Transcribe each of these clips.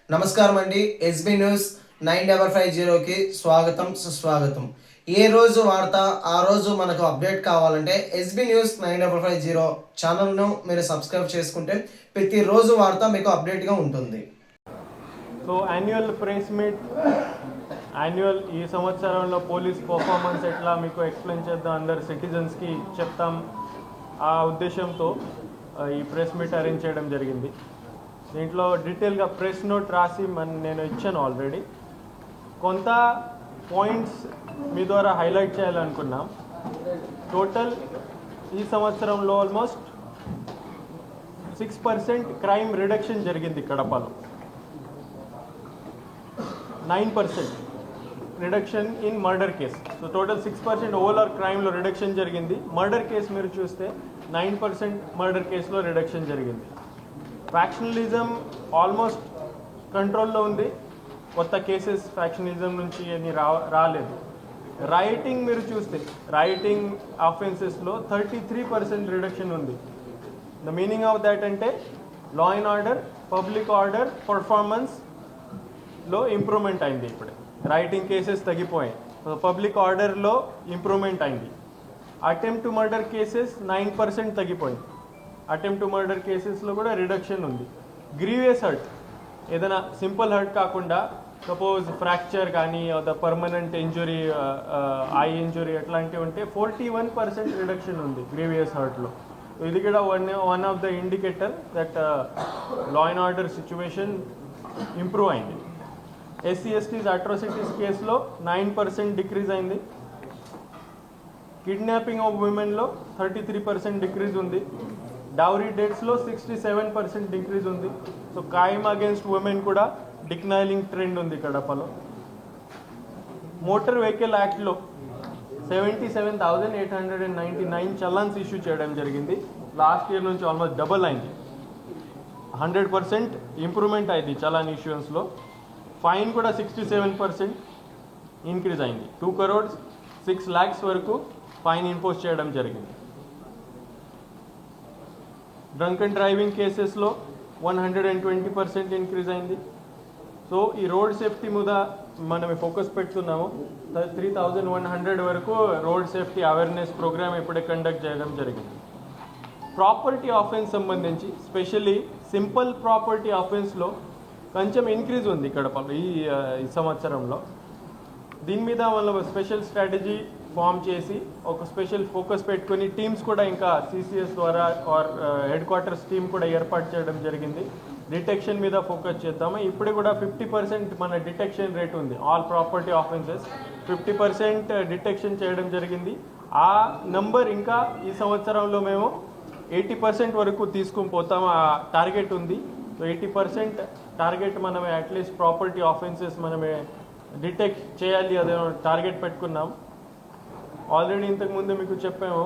నమస్కారం అండి. SB news 9550కి స్వాగతం సుస్వాగతం. ఏ రోజు వార్త ఆ రోజు మనకు అప్డేట్ కావాలంటే ఎస్బీ న్యూస్ 9550 ఛానల్ను మీరు సబ్స్క్రైబ్ చేసుకుంటే ప్రతిరోజు వార్త మీకు అప్డేట్గా ఉంటుంది. So annual press meet annual ఈ సంవత్సరంలో పోలీస్ పర్ఫార్మెన్స్ ఎట్లా మీకు ఎక్స్ప్లెయిన్ చేద్దాం, అందరు సిటిజన్స్కి చెప్తాం ఆ ఉద్దేశంతో ఈ ప్రెస్ మీట్ అరేంజ్ చేయడం జరిగింది. దీంట్లో డీటెయిల్గా ప్రెస్ నోట్ రాసి నేను ఇచ్చాను ఆల్రెడీ. కొంత పాయింట్స్ మీ ద్వారా హైలైట్ చేయాలనుకున్నాం. టోటల్ ఈ సంవత్సరంలో ఆల్మోస్ట్ 6% క్రైమ్ రిడక్షన్ జరిగింది కడపలో. 9% reduction in murder case. So total 6% overall క్రైమ్లో రిడక్షన్ జరిగింది. మర్డర్ కేసు మీరు చూస్తే 9% మర్డర్ కేసులో రిడక్షన్ జరిగింది. ఫ్యాక్షనలిజం ఆల్మోస్ట్ కంట్రోల్లో ఉంది. కొత్త కేసెస్ ఫ్యాక్షనలిజం నుంచి అని రాలేదు. రైటింగ్ మీరు చూస్తే రైటింగ్ ఆఫెన్సెస్లో 33% రిడక్షన్ ఉంది. ద మీనింగ్ ఆఫ్ దాట్ అంటే law and order, public order పర్ఫార్మెన్స్లో ఇంప్రూవ్మెంట్ అయింది. ఇప్పుడే రైటింగ్ కేసెస్ తగ్గిపోయాయి, పబ్లిక్ ఆర్డర్లో ఇంప్రూవ్మెంట్ అయింది. అటెంప్ట్ టు మర్డర్ కేసెస్ 9% తగ్గిపోయింది. అటెంప్ట్ టు మర్డర్ కేసెస్లో కూడా రిడక్షన్ ఉంది. గ్రీవియస్ హర్ట్, ఏదైనా సింపుల్ హర్ట్ కాకుండా సపోజ్ ఫ్రాక్చర్ కానీ the permanent injury, eye injury అట్లాంటివి ఉంటే 41% రిడక్షన్ ఉంది గ్రీవియస్ హర్ట్లో. ఇది కూడా one of the indicator that law and order situation improve అయింది. ఎస్సీ ఎస్టీస్ అట్రాసిటీస్ కేసులో 9% డిక్రీజ్ అయింది. కిడ్నాపింగ్ ఆఫ్ ఉమెన్లో 33% డిక్రీజ్ ఉంది. డౌరీ డేట్స్లో 67% డిక్రీజ్ ఉంది. సో క్రైమ్ అగేన్స్ట్ ఉమెన్ కూడా డిక్లైనింగ్ ట్రెండ్ ఉంది కడపలో. మోటార్ వెహికల్ యాక్ట్లో 77,899 చలాన్స్ ఇష్యూ చేయడం జరిగింది. లాస్ట్ ఇయర్ నుంచి ఆల్మోస్ట్ డబల్ అయింది. 100% ఇంప్రూవ్మెంట్ అయింది చలాన్ ఇష్యూయన్స్లో. ఫైన్ కూడా 67% ఇంక్రీజ్ అయింది. 2,06,00,000 వరకు ఫైన్ ఇంపోజ్ చేయడం జరిగింది. డ్రంక్ అండ్ డ్రైవింగ్ కేసెస్లో 120% ఇంక్రీజ్ అయింది. సో ఈ రోడ్ సేఫ్టీ మీద మనం ఫోకస్ పెడుతున్నాము. 3,100 వరకు రోడ్ సేఫ్టీ అవేర్నెస్ ప్రోగ్రామ్ ఇప్పుడే కండక్ట్ చేయడం జరిగింది. ప్రాపర్టీ ఆఫెన్స్ సంబంధించి స్పెషల్లీ సింపుల్ ప్రాపర్టీ ఆఫెన్స్లో కొంచెం ఇంక్రీజ్ ఉంది కడపలో ఈ సంవత్సరంలో. దీని మీద మనం స్పెషల్ స్ట్రాటజీ ఫామ్ చేసి ఒక స్పెషల్ ఫోకస్ పెట్టుకొని టీమ్స్ కూడా ఇంకా సిసిఎస్ ద్వారా ఆర్ హెడ్ క్వార్టర్స్ టీమ్ కూడా ఏర్పాటు చేయడం జరిగింది. డిటెక్షన్ మీద ఫోకస్ చేద్దాము. ఇప్పుడు కూడా 50% మన డిటెక్షన్ రేట్ ఉంది. ఆల్ ప్రాపర్టీ ఆఫెన్సెస్ 50% డిటెక్షన్ చేయడం జరిగింది. ఆ నంబర్ ఇంకా ఈ సంవత్సరంలో మేము 80% వరకు తీసుకుని పోతాము. ఆ టార్గెట్ ఉంది. సో 80% టార్గెట్ మనమే అట్లీస్ట్ ప్రాపర్టీ ఆఫెన్సెస్ మనమే డిటెక్ట్ చేయాలి, అదే టార్గెట్ పెట్టుకున్నాం. ఆల్రెడీ ఇంతకుముందు మీకు చెప్పాము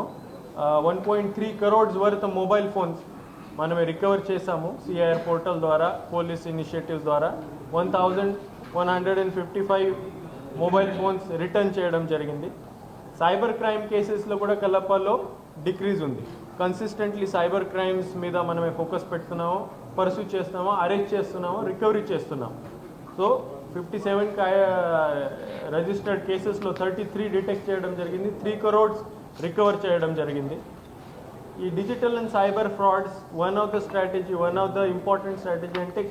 1.3 crores వర్త్ మొబైల్ ఫోన్స్ మనమే రికవర్ చేసాము సిఐఆర్ పోర్టల్ ద్వారా, పోలీస్ ఇనిషియేటివ్స్ ద్వారా. 1,155 మొబైల్ ఫోన్స్ రిటర్న్ చేయడం జరిగింది. సైబర్ క్రైమ్ కేసెస్లో కూడా కలపలో డిక్రీజ్ ఉంది. కన్సిస్టెంట్లీ సైబర్ క్రైమ్స్ మీద మనమే ఫోకస్ పెడుతున్నాము, పర్సూ చేస్తున్నాము, అరెస్ట్ చేస్తున్నాము, రికవరీ చేస్తున్నాము. సో 57 రిజిస్టర్డ్ కేసెస్లో 33 డిటెక్ట్ చేయడం జరిగింది. 3 crores రికవర్ చేయడం జరిగింది. ఈ digital and cyber frauds one of the important strategy అంటే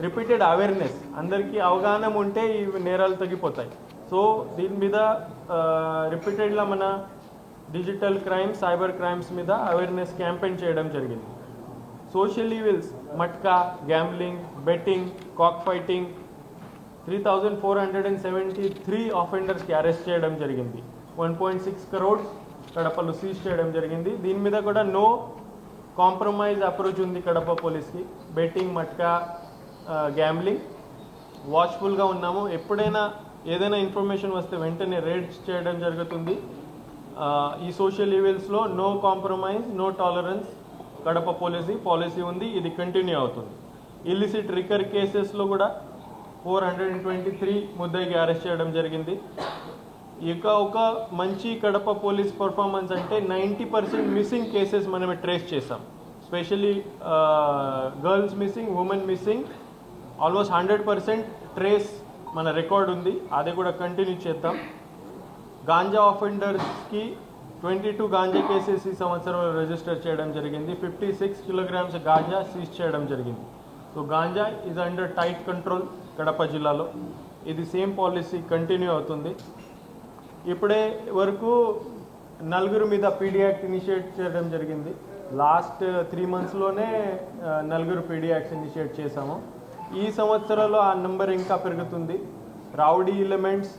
రిపీటెడ్ అవేర్నెస్. అందరికీ అవగాహన ఉంటే ఈ నేరాలు తగ్గిపోతాయి. సో దీని మీద రిపీటెడ్గా మన డిజిటల్ క్రైమ్స్, సైబర్ క్రైమ్స్ మీద అవేర్నెస్ క్యాంపెయిన్ చేయడం జరిగింది. Social evils, matka, gambling, betting, cock fighting 3,473 ఆఫెండర్స్కి అరెస్ట్ చేయడం జరిగింది. 1.6 crores కడపలో సీజ్ చేయడం జరిగింది. దీని మీద కూడా నో కాంప్రమైజ్ అప్రోచ్ ఉంది కడప పోలీస్కి. బెట్టింగ్, మట్కా, గ్యాంబ్లింగ్ వాచ్ఫుల్గా ఉన్నాము. ఎప్పుడైనా ఏదైనా ఇన్ఫర్మేషన్ వస్తే వెంటనే రేడ్స్ చేయడం జరుగుతుంది. ఈ సోషల్ ఈవెల్స్లో no compromise, no tolerance Kadapa policy ఉంది. ఇది కంటిన్యూ అవుతుంది. ఇల్లిసిట్ రికర్ కేసెస్లో కూడా 423 ముద్దాయికి అరెస్ట్ చేయడం జరిగింది. ఇక ఒక మంచి కడప పోలీస్ పర్ఫార్మెన్స్ అంటే 90% మిస్సింగ్ కేసెస్ మనమే ట్రేస్ చేసాం. Specially girls missing, women missing almost 100% trace మన రికార్డ్ ఉంది, అది కూడా కంటిన్యూ చేద్దాం. గాంజా ఆఫెండర్స్కి 22 గాంజా కేసెస్ ఈ సంవత్సరం రిజిస్టర్ చేయడం జరిగింది. 56 కిలోగ్రామ్స్ గాంజా సీజ్ చేయడం జరిగింది. So ganja is under tight control Kadapa జిల్లాలో. ఇది సేమ్ పాలసీ కంటిన్యూ అవుతుంది. ఇప్పుడే వరకు 4 మీద పీడీ యాక్ట్ ఇనిషియేట్ చేయడం జరిగింది. లాస్ట్ 3 monthsలోనే 4 పీడీ యాక్ట్స్ ఇనిషియేట్ చేశాము. ఈ సంవత్సరంలో ఆ నెంబర్ ఇంకా పెరుగుతుంది. Rowdy elements,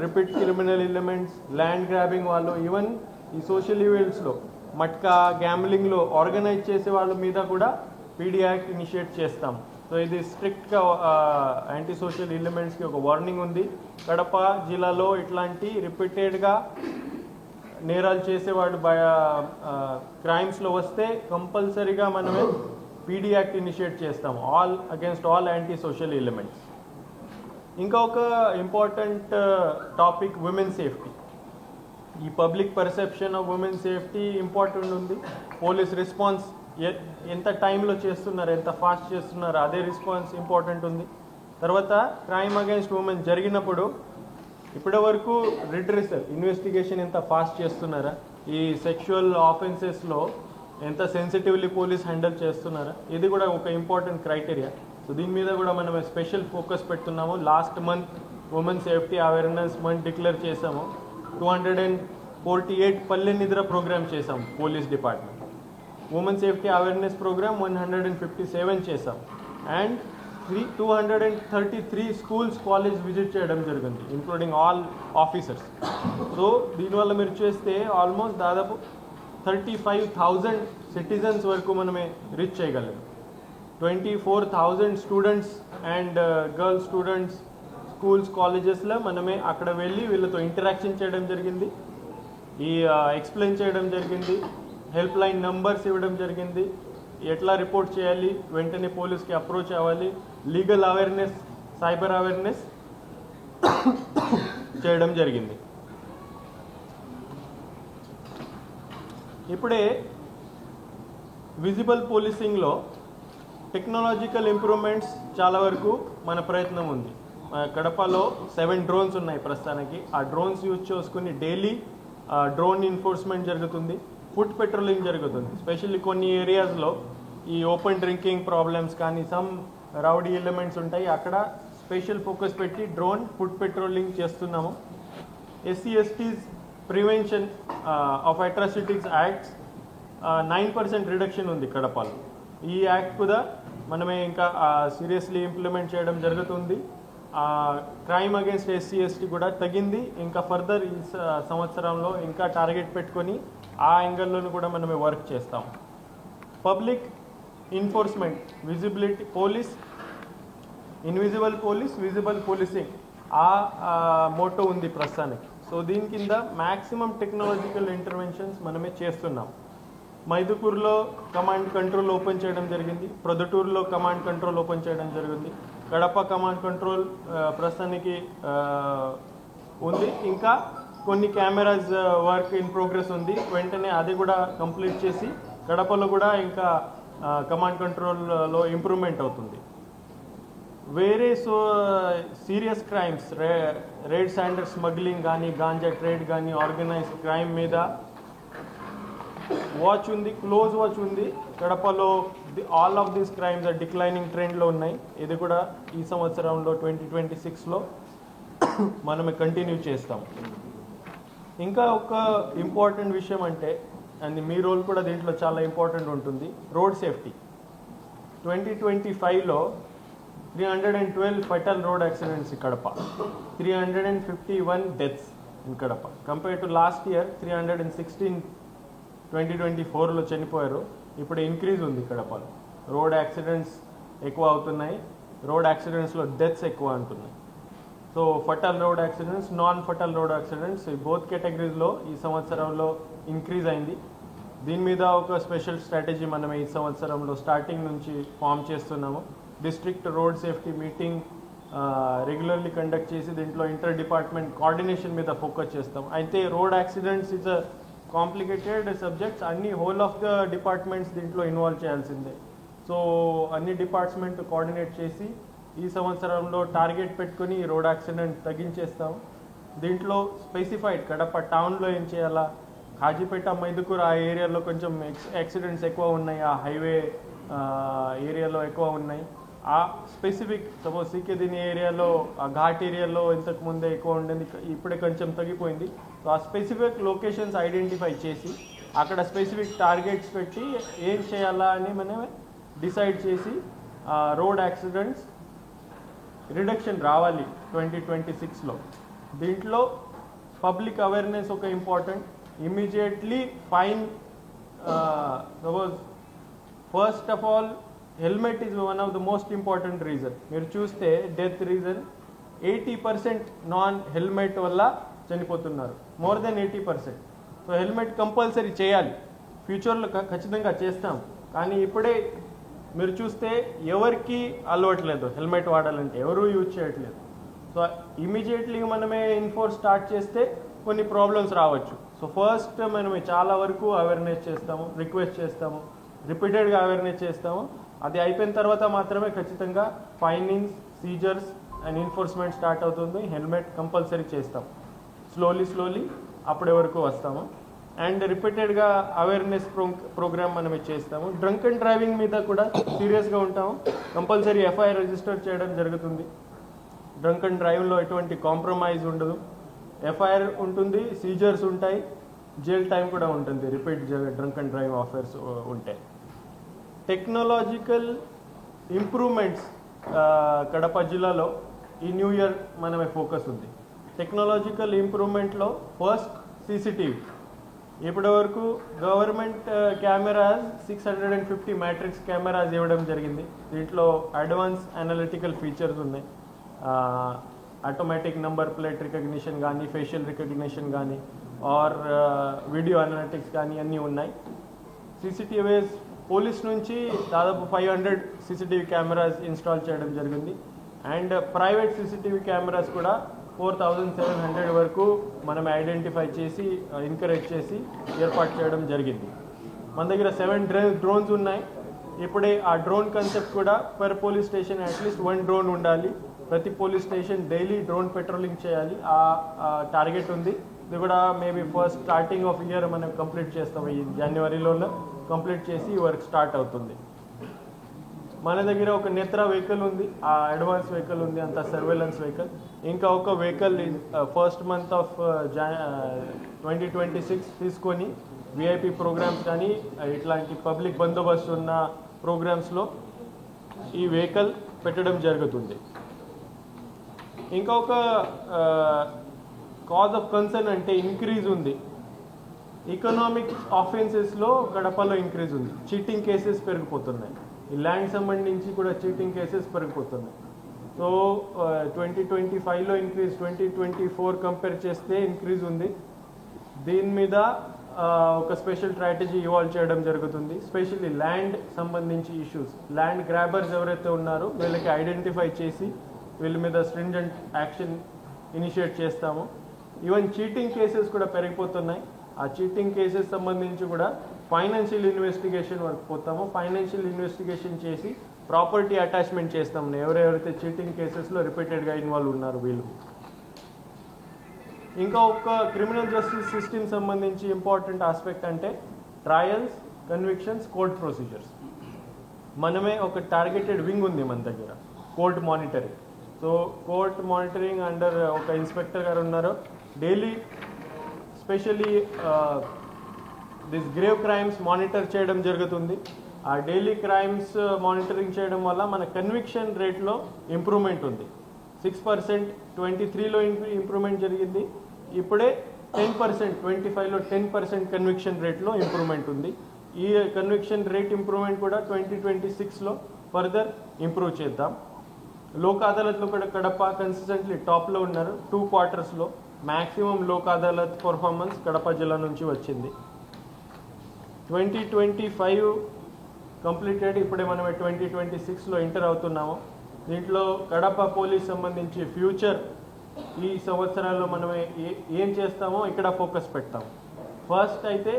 repeat criminal elements, land grabbing వాళ్ళు, ఈవెన్ ఈ సోషల్ ఈవెంట్స్లో మట్కా గ్యాంబ్లింగ్లో ఆర్గనైజ్ చేసే వాళ్ళ మీద కూడా పీడీ యాక్ట్ ఇనిషియేట్ చేస్తాం. సో ఇది స్ట్రిక్ట్గా యాంటీ సోషల్ ఎలిమెంట్స్కి ఒక వార్నింగ్ ఉంది. కడప జిల్లాలో ఇట్లాంటి రిపీటెడ్గా నేరాలు చేసేవాడు క్రైమ్స్లో వస్తే కంపల్సరీగా మనమే పీడీ యాక్ట్ ఇనిషియేట్ చేస్తాము, against all anti social elements. ఇంకా ఒక ఇంపార్టెంట్ టాపిక్ ఉమెన్ సేఫ్టీ. ఈ public perception of women safety important ఉంది. పోలీస్ రెస్పాన్స్ ఎంత టైంలో చేస్తున్నారు, ఎంత ఫాస్ట్ చేస్తున్నారు, అదే రెస్పాన్స్ ఇంపార్టెంట్ ఉంది. తర్వాత క్రైమ్ అగేన్స్ట్ ఉమెన్ జరిగినప్పుడు ఇప్పటి వరకు రిట్రెసల్ ఇన్వెస్టిగేషన్ ఎంత ఫాస్ట్ చేస్తున్నారా, ఈ సెక్షువల్ ఆఫెన్సెస్లో ఎంత సెన్సిటివ్లీ పోలీస్ హ్యాండిల్ చేస్తున్నారా, ఇది కూడా ఒక ఇంపార్టెంట్ క్రైటీరియా. సో దీని మీద కూడా మనం స్పెషల్ ఫోకస్ పెడుతున్నాము. Last month women safety awareness month declare చేసాము. 248 పల్లె నిద్ర ప్రోగ్రామ్ చేసాం police department. Women safety awareness program 157 చేసాం. అండ్ 233 స్కూల్స్ కాలేజ్ విజిట్ చేయడం జరిగింది, ఇంక్లూడింగ్ ఆల్ ఆఫీసర్స్. సో దీనివల్ల మీరు చేస్తే ఆల్మోస్ట్ దాదాపు 35,000 సిటిజన్స్ వరకు మనమే రీచ్ చేయగలం. 24,000 students and girls students schools కాలేజెస్లో మనమే అక్కడ వెళ్ళి వీళ్ళతో ఇంటరాక్షన్ చేయడం జరిగింది, ఈ ఎక్స్ప్లెయిన్ చేయడం జరిగింది, హెల్ప్ లైన్ నంబర్స్ ఇవ్వడం జరిగింది, ఎట్లా రిపోర్ట్ చేయాలి, వెంటనే పోలీస్కి అప్రోచ్ అవ్వాలి, లీగల్ అవేర్నెస్, సైబర్ అవేర్నెస్ చేయడం జరిగింది. ఇప్పుడే విజిబుల్ పోలీసింగ్లో టెక్నాలజికల్ ఇంప్రూవ్మెంట్స్ చాలా వరకు మన ప్రయత్నం ఉంది. కడపలో 7 డ్రోన్స్ ఉన్నాయి ప్రస్తుతానికి. ఆ డ్రోన్స్ యూజ్ చేసుకుని డైలీ డ్రోన్ ఎన్ఫోర్స్మెంట్ జరుగుతుంది, ఫుడ్ పెట్రోలింగ్ జరుగుతుంది. స్పెషల్లీ కొన్ని ఏరియాస్లో ఈ ఓపెన్ డ్రింకింగ్ ప్రాబ్లమ్స్ కానీ సమ్ రౌడీ ఎలిమెంట్స్ ఉంటాయి, అక్కడ స్పెషల్ ఫోకస్ పెట్టి డ్రోన్ ఫుడ్ పెట్రోలింగ్ చేస్తున్నాము. SC/STs prevention of atrocities acts 9% reduction ఉంది కడపలో. ఈ యాక్ట్ కూడా మనమే ఇంకా సీరియస్లీ ఇంప్లిమెంట్ చేయడం జరుగుతుంది. క్రైమ్ అగేన్స్ట్ SC/ST కూడా తగ్గింది. ఇంకా ఫర్దర్ ఈ సంవత్సరంలో ఇంకా టార్గెట్ పెట్టుకొని ఆ యాంగిల్లోనూ కూడా మనమే వర్క్ చేస్తాం. Public enforcement, visibility police, invisible police, visible policing, ఆ మోటో ఉంది ప్రస్తుతానికి. సో దీని కింద మ్యాక్సిమం టెక్నాలజికల్ ఇంటర్వెన్షన్స్ మనమే చేస్తున్నాం. మైదుకూరులో కమాండ్ కంట్రోల్ ఓపెన్ చేయడం జరిగింది, ప్రొద్దుటూరులో కమాండ్ కంట్రోల్ ఓపెన్ చేయడం జరిగింది, కడప కమాండ్ కంట్రోల్ ప్రస్తుతానికి ఉంది. ఇంకా కొన్ని కెమెరాస్ వర్క్ ఇన్ ప్రోగ్రెస్ ఉంది, వెంటనే అది కూడా కంప్లీట్ చేసి కడపలో కూడా ఇంకా కమాండ్ కంట్రోల్లో ఇంప్రూవ్మెంట్ అవుతుంది. వేరే serious crimes, red sanders smuggling కానీ, గాంజా ట్రేడ్ కానీ, ఆర్గనైజ్డ్ క్రైమ్ మీద వాచ్ ఉంది, క్లోజ్ వాచ్ ఉంది. కడపలో all of these crimes declining ట్రెండ్లో ఉన్నాయి. ఇది కూడా ఈ సంవత్సరంలో 2026లో మనమే కంటిన్యూ చేస్తాం. ఇంకా ఒక ఇంపార్టెంట్ విషయం అంటే, అండ్ మీ రోల్ కూడా దీంట్లో చాలా ఇంపార్టెంట్ ఉంటుంది, రోడ్ సేఫ్టీ. 2025లో 312 fatal road accidents in Kadapa, 351 deaths in Kadapa. Compare to last year 316 2024లో చనిపోయారు. ఇప్పుడు ఇంక్రీజ్ ఉంది కడపలో. రోడ్ యాక్సిడెంట్స్ ఎక్కువ అవుతున్నాయి, రోడ్ యాక్సిడెంట్స్లో డెత్స్ ఎక్కువ అంటున్నాయి. So fatal road accidents, non fatal road accidents both కేటగిరీస్లో ఈ సంవత్సరంలో ఇంక్రీజ్ అయింది. దీని మీద ఒక స్పెషల్ స్ట్రాటజీ మనం ఈ సంవత్సరంలో స్టార్టింగ్ నుంచి ఫామ్ చేస్తున్నాము. District road safety meeting regularly conduct చేసి దీంట్లో ఇంటర్ డిపార్ట్మెంట్ కోఆర్డినేషన్ మీద ఫోకస్ చేస్తాం. అయితే road accidents is a complicated subjects, అన్ని హోల్ ఆఫ్ ద డిపార్ట్మెంట్స్ దీంట్లో ఇన్వాల్వ్ చేయాల్సిందే. సో అన్ని డిపార్ట్మెంట్ కోఆర్డినేట్ చేసి ఈ సంవత్సరంలో టార్గెట్ పెట్టుకుని రోడ్ యాక్సిడెంట్ తగ్గించేస్తాం. దీంట్లో స్పెసిఫైడ్ కడప టౌన్లో ఏం చేయాలా, కాజీపేట మైదుకూరు ఆ ఏరియాలో కొంచెం యాక్సిడెంట్స్ ఎక్కువ ఉన్నాయి, ఆ హైవే ఏరియాలో ఎక్కువ ఉన్నాయి. ఆ స్పెసిఫిక్ సపోజ్ సికిదిని ఏరియాలో ఆ ఘాట్ ఏరియాలో ఇంతకు ముందే ఎక్కువ ఉండేది, ఇప్పుడే కొంచెం తగ్గిపోయింది. సో ఆ స్పెసిఫిక్ లొకేషన్స్ ఐడెంటిఫై చేసి అక్కడ స్పెసిఫిక్ టార్గెట్స్ పెట్టి ఏం చేయాలా అని మనమే డిసైడ్ చేసి రోడ్ యాక్సిడెంట్స్ రిడక్షన్ రావాలి 2026లో. దీంట్లో పబ్లిక్ అవేర్నెస్ ఒక important. Immediately fine suppose first of all helmet is one of the most important reason. మీరు చూస్తే డెత్ రీజన్ 80% నాన్ హెల్మెట్ వల్ల చనిపోతున్నారు, more than 80%. So helmet compulsory చేయాలి, ఫ్యూచర్లో ఖచ్చితంగా చేస్తాం. కానీ ఇప్పుడే మీరు చూస్తే ఎవరికి అలవట్లేదు హెల్మెట్ వాడాలంటే, ఎవరు యూజ్ చేయట్లేదు. సో ఇమీడియట్లీ మనమే ఎన్ఫోర్స్ స్టార్ట్ చేస్తే కొన్ని ప్రాబ్లమ్స్ రావచ్చు. సో ఫస్ట్ మనమే చాలా వరకు అవేర్నెస్ చేస్తాము, రిక్వెస్ట్ చేస్తాము, రిపీటెడ్గా అవేర్నెస్ చేస్తాము. అది అయిపోయిన తర్వాత మాత్రమే ఖచ్చితంగా ఫైనింగ్స్, సీజర్స్ అండ్ ఎన్ఫోర్స్మెంట్ స్టార్ట్ అవుతుంది. హెల్మెట్ కంపల్సరీ చేస్తాం, స్లోలీ అప్పటి వరకు వస్తాము. అండ్ రిపీటెడ్గా అవేర్నెస్ ప్రోగ్రామ్ మనం చేస్తాము. డ్రంక్ అండ్ డ్రైవింగ్ మీద కూడా సీరియస్గా ఉంటాము, కంపల్సరీ ఎఫ్ఐఆర్ రిజిస్టర్ చేయడం జరుగుతుంది. డ్రంక్ అండ్ డ్రైవ్లో ఎటువంటి కాంప్రమైజ్ ఉండదు, ఎఫ్ఐఆర్ ఉంటుంది, సీజర్స్ ఉంటాయి, జైల్ టైం కూడా ఉంటుంది repeat drunk and drive offers ఉంటే. టెక్నాలజికల్ ఇంప్రూవ్మెంట్స్ కడప జిల్లాలో ఈ న్యూ ఇయర్ మనమే ఫోకస్ ఉంది. టెక్నాలజికల్ ఇంప్రూవ్మెంట్లో ఫస్ట్ సీసీటీవీ. ఇప్పటి వరకు గవర్నమెంట్ కెమెరాస్ 650 మ్యాట్రిక్స్ కెమెరాస్ ఇవ్వడం జరిగింది. దీంట్లో అడ్వాన్స్ అనలిటికల్ ఫీచర్స్ ఉన్నాయి, ఆటోమేటిక్ నంబర్ ప్లేట్ రికగ్నిషన్ కానీ, ఫేషియల్ రికగ్నిషన్ కానీ, ఆర్ వీడియో అనలిటిక్స్ కానీ అన్నీ ఉన్నాయి. సీసీటీవీస్ పోలీస్ నుంచి దాదాపు 500 సీసీటీవీ కెమెరాస్ ఇన్స్టాల్ చేయడం జరిగింది. అండ్ ప్రైవేట్ సీసీటీవీ కెమెరాస్ కూడా 4700 వరకు మనం ఐడెంటిఫై చేసి ఎంకరేజ్ చేసి ఏర్పాటు చేయడం జరిగింది. మన దగ్గర 7 డ్రోన్స్ ఉన్నాయి. ఇప్పుడే ఆ డ్రోన్ కాన్సెప్ట్ కూడా per police station at least 1 drone ఉండాలి. ప్రతి police station daily drone patrolling చేయాలి, ఆ టార్గెట్ ఉంది. ఇది కూడా maybe first starting of year మనం కంప్లీట్ చేస్తాం, ఈ జనవరిలో కంప్లీట్ చేసి వర్క్ స్టార్ట్ అవుతుంది. మన దగ్గర ఒక నేత్ర వెహికల్ ఉంది, ఆ అడ్వాన్స్ వెహికల్ ఉంది, అంత సర్వేలెన్స్ వెహికల్. ఇంకా ఒక వెహికల్ ఫస్ట్ మంత్ ఆఫ్ 2026 తీసుకొని విఐపి ప్రోగ్రామ్స్ కానీ ఇట్లాంటి పబ్లిక్ బందోబస్తు ఉన్న ప్రోగ్రామ్స్లో ఈ వెహికల్ పెట్టడం జరుగుతుంది. ఇంకా ఒక కాజ్ ఆఫ్ కన్సర్న్ అంటే ఇంక్రీజ్ ఉంది. ఎకనామిక్ ఆఫెన్సెస్లో కడపలో ఇంక్రీజ్ ఉంది, చీటింగ్ కేసెస్ పెరిగిపోతున్నాయి. ఈ ల్యాండ్ సంబంధించి కూడా చీటింగ్ కేసెస్ పెరిగిపోతున్నాయి. సో 2025లో ఇంక్రీజ్, 2024 కంపేర్ చేస్తే ఇంక్రీజ్ ఉంది. దీని మీద ఒక స్పెషల్ స్ట్రాటజీ ఇవాల్వ్ చేయడం జరుగుతుంది. స్పెషల్లీ ల్యాండ్ సంబంధించి ఇష్యూస్, ల్యాండ్ గ్రాబర్స్ ఎవరైతే ఉన్నారో వీళ్ళకి ఐడెంటిఫై చేసి వీళ్ళ మీద స్ట్రింజెంట్ యాక్షన్ ఇనిషియేట్ చేస్తాము. ఈవెన్ చీటింగ్ కేసెస్ కూడా పెరిగిపోతున్నాయి. ఆ చీటింగ్ కేసెస్ సంబంధించి కూడా ఫైనాన్షియల్ ఇన్వెస్టిగేషన్ వరకు పోతాము. ఫైనాన్షియల్ ఇన్వెస్టిగేషన్ చేసి ప్రాపర్టీ అటాచ్మెంట్ చేస్తాము ఎవరెవరైతే చీటింగ్ కేసెస్లో రిపీటెడ్గా ఇన్వాల్వ్ ఉన్నారు వీళ్ళు. ఇంకా ఒక క్రిమినల్ జస్టిస్ సిస్టమ్ సంబంధించి ఇంపార్టెంట్ ఆస్పెక్ట్ అంటే ట్రయల్స్, కన్విక్షన్స్, కోర్ట్ ప్రొసీజర్స్. మనమే ఒక టార్గెటెడ్ వింగ్ ఉంది మన దగ్గర, court monitoring. So court monitoring under ఒక ఇన్స్పెక్టర్ గారు ఉన్నారు. Daily specially this grave crimes monitor చేయడం జరుగుతుంది. ఆ డైలీ క్రైమ్స్ మానిటరింగ్ చేయడం వల్ల మన కన్విక్షన్ రేట్లో ఇంప్రూవ్మెంట్ ఉంది. 6% 23లో ఇంప్రూవ్మెంట్ జరిగింది. ఇప్పుడే 10%, 25లో 10% కన్విక్షన్ రేట్లో ఇంప్రూవ్మెంట్ ఉంది. ఈ కన్విక్షన్ రేట్ ఇంప్రూవ్మెంట్ కూడా 2026లో ఫర్దర్ ఇంప్రూవ్ చేద్దాం. లోక్ అదాలత్లో కూడా కడప కన్సిస్టెంట్లీ టాప్లో ఉన్నారు. 2 క్వార్టర్స్లో మ్యాక్సిమం లోక్ అదాలత్ పర్ఫార్మెన్స్ కడప జిల్లా నుంచి వచ్చింది. 2025 కంప్లీటెడ్, ఇప్పుడే మనం 2026లో ఎంటర్ అవుతున్నాము. దీంట్లో కడప పోలీస్ సంబంధించి ఫ్యూచర్ ఈ సంవత్సరాల్లో మనం ఏం చేస్తామో ఇక్కడ ఫోకస్ పెడతాం. ఫస్ట్ అయితే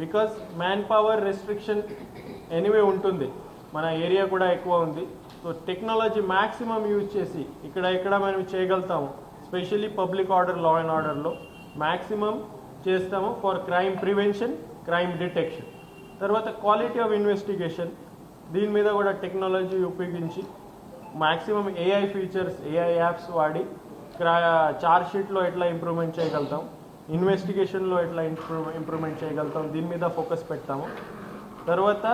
because man power restriction anyway ఉంటుంది, మన ఏరియా కూడా ఎక్కువ ఉంది. సో టెక్నాలజీ మ్యాక్సిమం యూజ్ చేసి ఇక్కడ మనం చేయగలుగుతాము. Specially public order, law and ఆర్డర్లో మ్యాక్సిమం చేస్తాము for crime prevention, crime detection. తర్వాత క్వాలిటీ ఆఫ్ ఇన్వెస్టిగేషన్, దీని మీద కూడా టెక్నాలజీ ఉపయోగించి maximum AI features, AI apps వాడి చార్జ్ షీట్లో ఎట్లా ఇంప్రూవ్మెంట్ చేయగలుగుతాం, ఇన్వెస్టిగేషన్లో ఎట్లా ఇంప్రూవ్మెంట్ చేయగలుగుతాం, దీని మీద ఫోకస్ పెడతాము. తర్వాత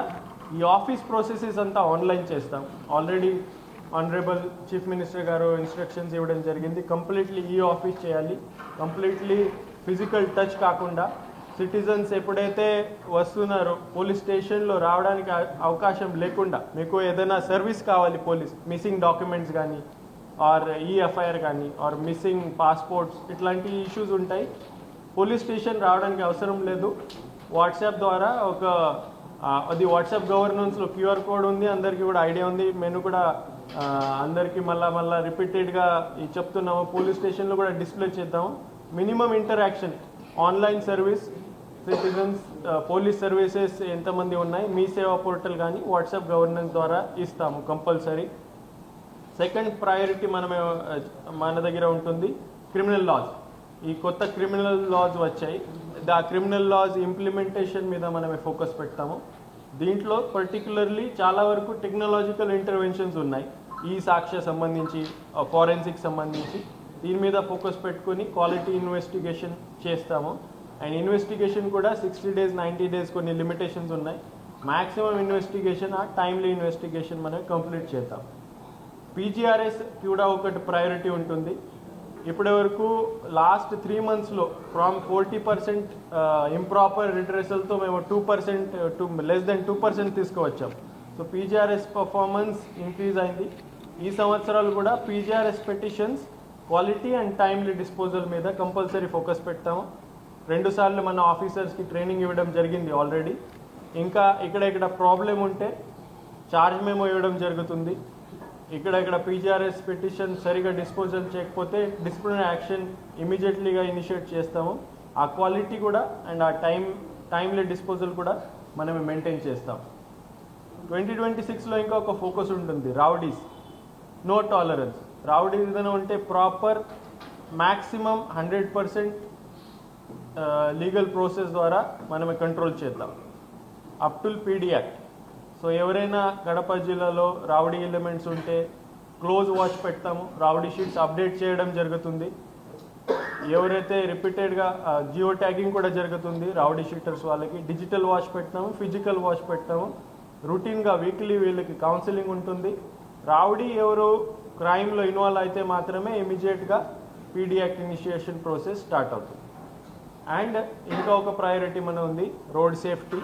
ఈ ఆఫీస్ ప్రాసెసెస్ అంతా ఆన్లైన్ చేస్తాం. ఆల్రెడీ ఆనరబుల్ చీఫ్ మినిస్టర్ గారు ఇన్స్ట్రక్షన్స్ ఇవ్వడం జరిగింది, కంప్లీట్లీ ఈ ఆఫీస్ చేయాలి, కంప్లీట్లీ ఫిజికల్ టచ్ కాకుండా. సిటిజన్స్ ఎప్పుడైతే వస్తున్నారో పోలీస్ స్టేషన్లో రావడానికి అవకాశం లేకుండా, మీకు ఏదైనా సర్వీస్ కావాలి, పోలీస్ మిస్సింగ్ డాక్యుమెంట్స్ కానీ ఆర్ ఈఎఫ్ఐఆర్ కానీ ఆర్ మిస్సింగ్ పాస్పోర్ట్స్, ఇట్లాంటి ఇష్యూస్ ఉంటాయి, పోలీస్ స్టేషన్ రావడానికి అవసరం లేదు. వాట్సాప్ ద్వారా అది వాట్సాప్ గవర్నెన్స్లో క్యూఆర్ కోడ్ ఉంది, అందరికీ కూడా ఐడియా ఉంది. మేము కూడా అందరికీ మళ్ళా రిపీటెడ్గా చెప్తున్నాము, పోలీస్ స్టేషన్లో కూడా డిస్ప్లే చేద్దాము. Minimum interaction, online service, citizens police services ఎంతమంది ఉన్నాయి, మీ సేవా పోర్టల్ కానీ వాట్సాప్ గవర్నెన్స్ ద్వారా ఇస్తాము కంపల్సరీ. సెకండ్ ప్రయారిటీ మన దగ్గర ఉంటుంది క్రిమినల్ లాస్. ఈ కొత్త క్రిమినల్ లాస్ వచ్చాయి, ఆ క్రిమినల్ లాస్ ఇంప్లిమెంటేషన్ మీద మనమే ఫోకస్ పెడతాము. దీంట్లో పర్టికులర్లీ చాలా వరకు టెక్నాలజికల్ ఇంటర్వెన్షన్స్ ఉన్నాయి, ఈ సాక్ష్య సంబంధించి, ఫారెన్సిక్ సంబంధించి. దీని మీద ఫోకస్ పెట్టుకొని క్వాలిటీ ఇన్వెస్టిగేషన్ చేస్తాము. అండ్ ఇన్వెస్టిగేషన్ కూడా 60 days, 90 days కొన్ని లిమిటేషన్స్ ఉన్నాయి. మ్యాక్సిమం ఇన్వెస్టిగేషన్, ఆ టైమ్లీ ఇన్వెస్టిగేషన్ మనం కంప్లీట్ చేద్దాం. పీజీఆర్ఎస్ కూడా ఒకటి ప్రయారిటీ ఉంటుంది. ఇప్పటి వరకు లాస్ట్ 3 monthsలో ఫ్రమ్ 40% ఇంప్రాపర్ రిట్రెసల్తో మేము 2%, లెస్ దెన్ 2% తీసుకువచ్చాం. సో పీజీఆర్ఎస్ పర్ఫార్మెన్స్ ఇంక్రీజ్ అయింది. ఈ సంవత్సరాలు కూడా PGRS petitions quality and timely disposal మీద కంపల్సరీ ఫోకస్ పెడతాము. 2 సార్లు మన ఆఫీసర్స్కి ట్రైనింగ్ ఇవ్వడం జరిగింది ఆల్రెడీ. ఇంకా ఇక్కడ ప్రాబ్లం ఉంటే చార్జ్ మెమో ఇవ్వడం జరుగుతుంది. ఇక్కడ పీజీఆర్ఎస్ పిటిషన్ సరిగా డిస్పోజల్ చేయకపోతే డిసిప్లినరీ యాక్షన్ ఇమీడియట్లీగా ఇనిషియేట్ చేస్తాము. ఆ క్వాలిటీ కూడా అండ్ ఆ టైమ్లీ డిస్పోజల్ కూడా మనమే మెయింటైన్ చేస్తాం. 2026లో ఇంకా ఒక ఫోకస్ ఉంటుంది, రౌడీస్, నో టాలరెన్స్. రౌడీస్ ఏదైనా ఉంటే ప్రాపర్ మ్యాక్సిమం 100% లీగల్ ప్రాసెస్ ద్వారా మనమే కంట్రోల్ చేద్దాం. Up to PD act. So ఎవరైనా కడప జిల్లాలో రౌడీ ఎలిమెంట్స్ ఉంటే క్లోజ్ వాచ్ పెడతాము, రౌడీ షీట్స్ అప్డేట్ చేయడం జరుగుతుంది. ఎవరైతే రిపీటెడ్గా జియో ట్యాగింగ్ కూడా జరుగుతుంది రౌడీ షీటర్స్ వాళ్ళకి, డిజిటల్ వాచ్ పెడతాము, ఫిజికల్ వాచ్ పెడతాము. రొటీన్గా వీక్లీ వీళ్ళకి కౌన్సిలింగ్ ఉంటుంది. రౌడీ ఎవరు క్రైమ్లో ఇన్వాల్వ్ అయితే మాత్రమే ఇమీడియట్గా PD act initiation process start అవుతుంది. అండ్ ఇంకా ఒక ప్రయారిటీ మన ఉంది, రోడ్ సేఫ్టీ.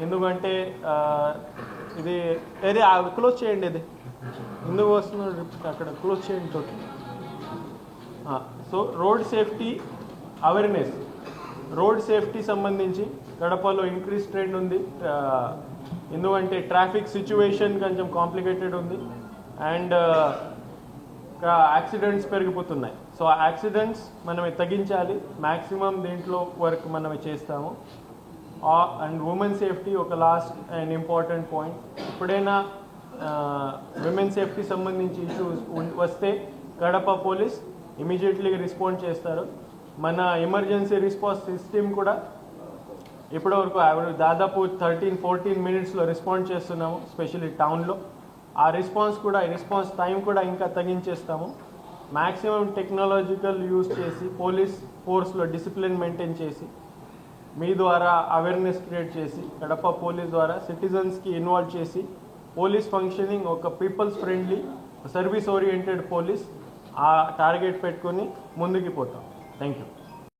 ఎందుకంటే ఇది క్లోజ్ చేయండి, ఇది ఎందుకు వస్తున్నారు అక్కడ క్లోజ్ చేయండి తోటి. So road safety awareness, road safety సంబంధించి కడపలో ఇంక్రీజ్ ట్రెండ్ ఉంది. ఎందుకంటే ట్రాఫిక్ సిచ్యువేషన్ కొంచెం కాంప్లికేటెడ్ ఉంది అండ్ యాక్సిడెంట్స్ పెరిగిపోతున్నాయి. సో ఆ యాక్సిడెంట్స్ మనమే తగ్గించాలి, మ్యాక్సిమం దీంట్లో వర్క్ మనమే చేస్తాము. అండ్ ఉమెన్ సేఫ్టీ ఒక లాస్ట్ అండ్ ఇంపార్టెంట్ పాయింట్. ఎప్పుడైనా విమెన్ సేఫ్టీ సంబంధించి ఇష్యూస్ వస్తే కడప పోలీస్ ఇమీడియట్లీ రెస్పాండ్ చేస్తారు. మన ఎమర్జెన్సీ రెస్పాన్స్ సిస్టమ్ కూడా ఇప్పటివరకు దాదాపు 13-14 minutesలో రెస్పాండ్ చేస్తున్నాము, స్పెషల్లీ టౌన్లో. ఆ రెస్పాన్స్ టైం కూడా ఇంకా తగ్గించేస్తాము. మ్యాక్సిమం టెక్నాలజికల్ యూజ్ చేసి పోలీస్ ఫోర్స్లో డిసిప్లిన్ మెయింటైన్ చేసి మీ ద్వారా అవేర్నెస్ క్రియేట్ చేసి కడప పోలీస్ ద్వారా సిటిజన్స్కి ఇన్వాల్వ్ చేసి పోలీస్ ఫంక్షనింగ్ ఒక peoples friendly, service oriented police, ఆ టార్గెట్ పెట్టుకొని ముందుకు పోతాం. Thank you.